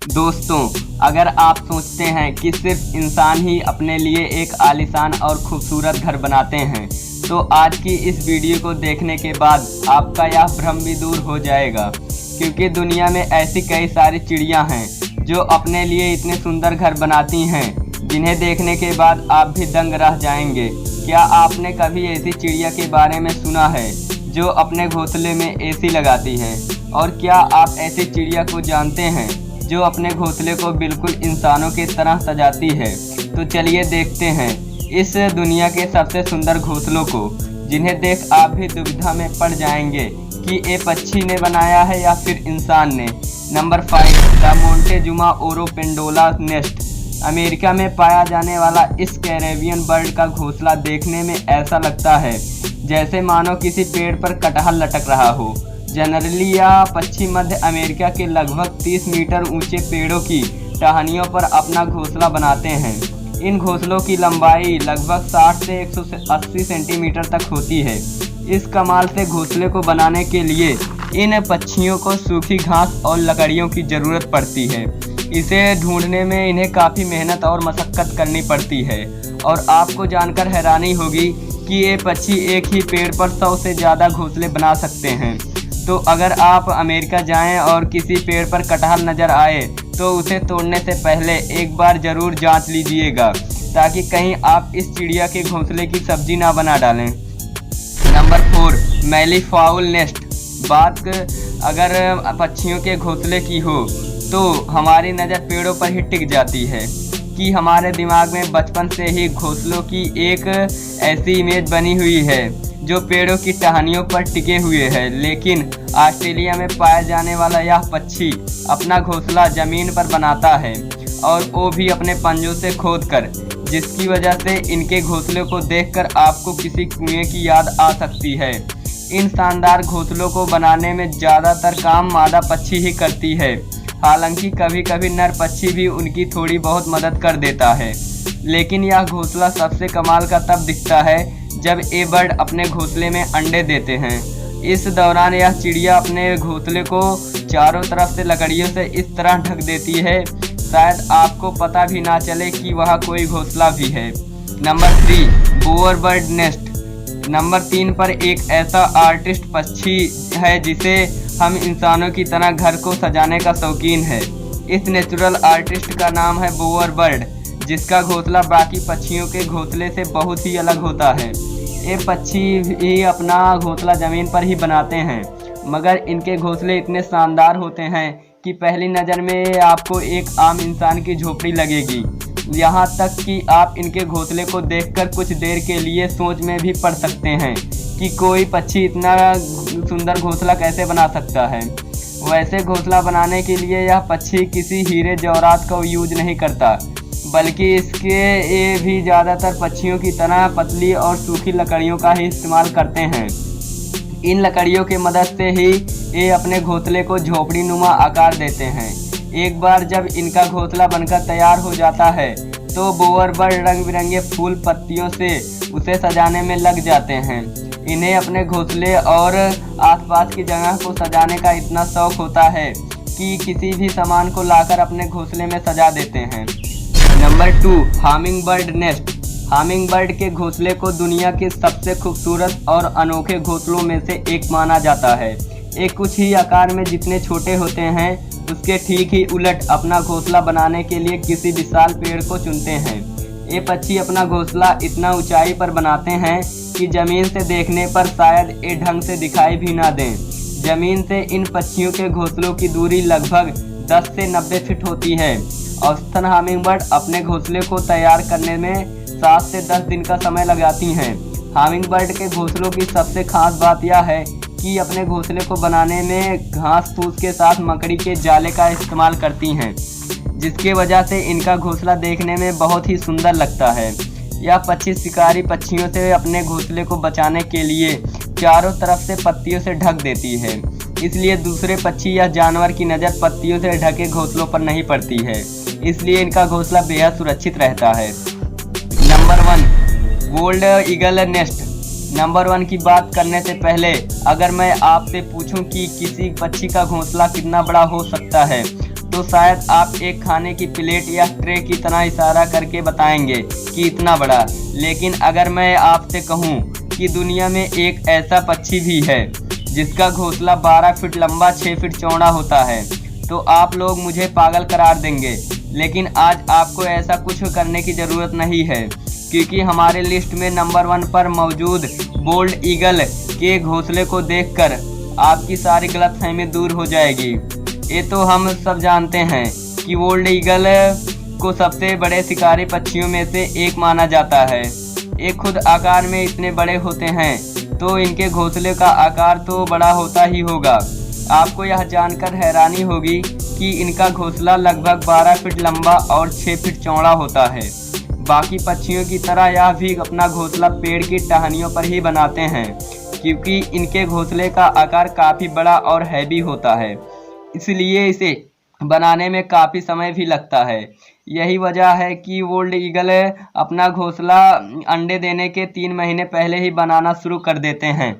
दोस्तों, अगर आप सोचते हैं कि सिर्फ इंसान ही अपने लिए एक आलीशान और खूबसूरत घर बनाते हैं, तो आज की इस वीडियो को देखने के बाद आपका यह भ्रम भी दूर हो जाएगा, क्योंकि दुनिया में ऐसी कई सारी चिड़ियां हैं जो अपने लिए इतने सुंदर घर बनाती हैं, जिन्हें देखने के बाद आप भी दंग रह जाएंगे। क्या आपने कभी ऐसी चिड़िया के बारे में सुना है जो अपने घोंसले में एसी लगाती है? और क्या आप ऐसी चिड़िया को जानते हैं जो अपने घोंसले को बिल्कुल इंसानों की तरह सजाती है? तो चलिए देखते हैं इस दुनिया के सबसे सुंदर घोंसलों को, जिन्हें देख आप भी दुविधा में पड़ जाएंगे कि ये पक्षी ने बनाया है या फिर इंसान ने। Number 5, the Montezuma oropendola nest. America में पाया जाने वाला इस कैरेबियन बर्ड का घोंसला देखने में ऐसा लगता है जैसे मानो किसी पेड़ पर कटहल लटक रहा हो। जनरली यह पक्षी मध्य अमेरिका के लगभग 30 मीटर ऊंचे पेड़ों की टहनियों पर अपना घोंसला बनाते हैं। इन घोंसलों की लंबाई लगभग 60 से 180 सेंटीमीटर तक होती है। इस कमाल से घोंसले को बनाने के लिए इन पक्षियों को सूखी घास और लकड़ियों की ज़रूरत पड़ती है। इसे ढूंढने में इन्हें काफ़ी मेहनत और मशक्क़त करनी पड़ती है। और आपको जानकर हैरानी होगी कि ये पक्षी एक ही पेड़ पर 100 से ज़्यादा घोंसले बना सकते हैं। तो अगर आप अमेरिका जाएं और किसी पेड़ पर कटहल नज़र आए तो उसे तोड़ने से पहले एक बार ज़रूर जांच लीजिएगा, ताकि कहीं आप इस चिड़िया के घोंसले की सब्जी ना बना डालें। Number 4, malleefowl nest. बात अगर पक्षियों के घोंसले की हो तो हमारी नज़र पेड़ों पर ही टिक जाती है कि हमारे दिमाग में बचपन से ही घोंसलों की एक ऐसी इमेज बनी हुई है जो पेड़ों की टहनियों पर टिके हुए है। लेकिन ऑस्ट्रेलिया में पाया जाने वाला यह पक्षी अपना घोंसला ज़मीन पर बनाता है, और वो भी अपने पंजों से खोदकर, जिसकी वजह से इनके घोंसले को देखकर आपको किसी कुएं की याद आ सकती है। इन शानदार घोंसलों को बनाने में ज़्यादातर काम मादा पक्षी ही करती है, हालांकि कभी कभी नर पक्षी भी उनकी थोड़ी बहुत मदद कर देता है। लेकिन यह घोंसला सबसे कमाल का तब दिखता है जब ये बर्ड अपने घोंसले में अंडे देते हैं। इस दौरान यह चिड़िया अपने घोंसले को चारों तरफ से लकड़ियों से इस तरह ढक देती है, शायद आपको पता भी ना चले कि वह कोई घोंसला भी है। Number 3, bowerbird nest. Number 3 पर एक ऐसा आर्टिस्ट पक्षी है जिसे हम इंसानों की तरह घर को सजाने का शौकीन है। इस नेचुरल आर्टिस्ट का नाम है बोअर बर्ड, जिसका घोंसला बाकी पक्षियों के घोंसले से बहुत ही अलग होता है। ये पक्षी ही अपना घोंसला ज़मीन पर ही बनाते हैं, मगर इनके घोंसले इतने शानदार होते हैं कि पहली नज़र में आपको एक आम इंसान की झोपड़ी लगेगी। यहाँ तक कि आप इनके घोंसले को देखकर कुछ देर के लिए सोच में भी पड़ सकते हैं कि कोई पक्षी इतना सुंदर घोंसला कैसे बना सकता है। वैसे घोंसला बनाने के लिए यह पक्षी किसी हीरे जवाहरात का यूज नहीं करता, बल्कि इसके ये भी ज़्यादातर पक्षियों की तरह पतली और सूखी लकड़ियों का ही इस्तेमाल करते हैं। इन लकड़ियों की मदद से ही ये अपने घोंसले को झोपड़ी नुमा आकार देते हैं। एक बार जब इनका घोंसला बनकर तैयार हो जाता है तो बोअर बर्ड रंग बिरंगे फूल पत्तियों से उसे सजाने में लग जाते हैं। इन्हें अपने घोंसले और आसपास की जगह को सजाने का इतना शौक होता है कि किसी भी सामान को लाकर अपने घोंसले में सजा देते हैं। Number 2, hummingbird nest. Hummingbird के घोंसले को दुनिया के सबसे खूबसूरत और अनोखे घोंसलों में से एक माना जाता है। ये कुछ ही आकार में जितने छोटे होते हैं, उसके ठीक ही उलट अपना घोंसला बनाने के लिए किसी विशाल पेड़ को चुनते हैं। ये पक्षी अपना घोंसला इतना ऊंचाई पर बनाते हैं कि ज़मीन से देखने पर शायद ये ढंग से दिखाई भी ना दें। ज़मीन से इन पक्षियों के घोंसलों की दूरी लगभग 10 से 90 फीट होती है। औसतन हामिंग बर्ड अपने घोंसले को तैयार करने में 7 से 10 दिन का समय लगाती हैं। हामिंग बर्ड के घोंसलों की सबसे खास बात यह है कि अपने घोंसले को बनाने में घास फूस के साथ मकड़ी के जाले का इस्तेमाल करती हैं, जिसके वजह से इनका घोंसला देखने में बहुत ही सुंदर लगता है। यह पक्षी शिकारी पक्षियों से अपने घोंसले को बचाने के लिए चारों तरफ से पत्तियों से ढक देती है, इसलिए दूसरे पक्षी या जानवर की नज़र पत्तियों से ढके घोंसलों पर नहीं पड़ती है, इसलिए इनका घोंसला बेहद सुरक्षित रहता है। Number 1, gold eagle nest. Number 1 की बात करने से पहले अगर मैं आपसे पूछूं कि किसी पक्षी का घोंसला कितना बड़ा हो सकता है, तो शायद आप एक खाने की प्लेट या ट्रे की तरह इशारा करके बताएंगे कि इतना बड़ा। लेकिन अगर मैं आपसे कहूँ कि दुनिया में एक ऐसा पक्षी भी है जिसका घोंसला 12 फीट लंबा 6 फीट चौड़ा होता है, तो आप लोग मुझे पागल करार देंगे। लेकिन आज आपको ऐसा कुछ करने की ज़रूरत नहीं है, क्योंकि हमारे लिस्ट में नंबर 1 पर मौजूद बोल्ड ईगल के घोंसले को देखकर आपकी सारी गलतफहमी दूर हो जाएगी। ये तो हम सब जानते हैं कि बोल्ड ईगल को सबसे बड़े शिकारी पक्षियों में से एक माना जाता है। ये खुद आकार में इतने बड़े होते हैं, तो इनके घोंसले का आकार तो बड़ा होता ही होगा। आपको यह जानकर हैरानी होगी कि इनका घोंसला लगभग 12 फीट लंबा और 6 फीट चौड़ा होता है। बाकी पक्षियों की तरह यह भी अपना घोंसला पेड़ की टहनियों पर ही बनाते हैं, क्योंकि इनके घोंसले का आकार काफ़ी बड़ा और हैवी होता है, इसलिए इसे बनाने में काफ़ी समय भी लगता है। यही वजह है कि बोल्ड ईगल अपना घोंसला अंडे देने के 3 महीने पहले ही बनाना शुरू कर देते हैं।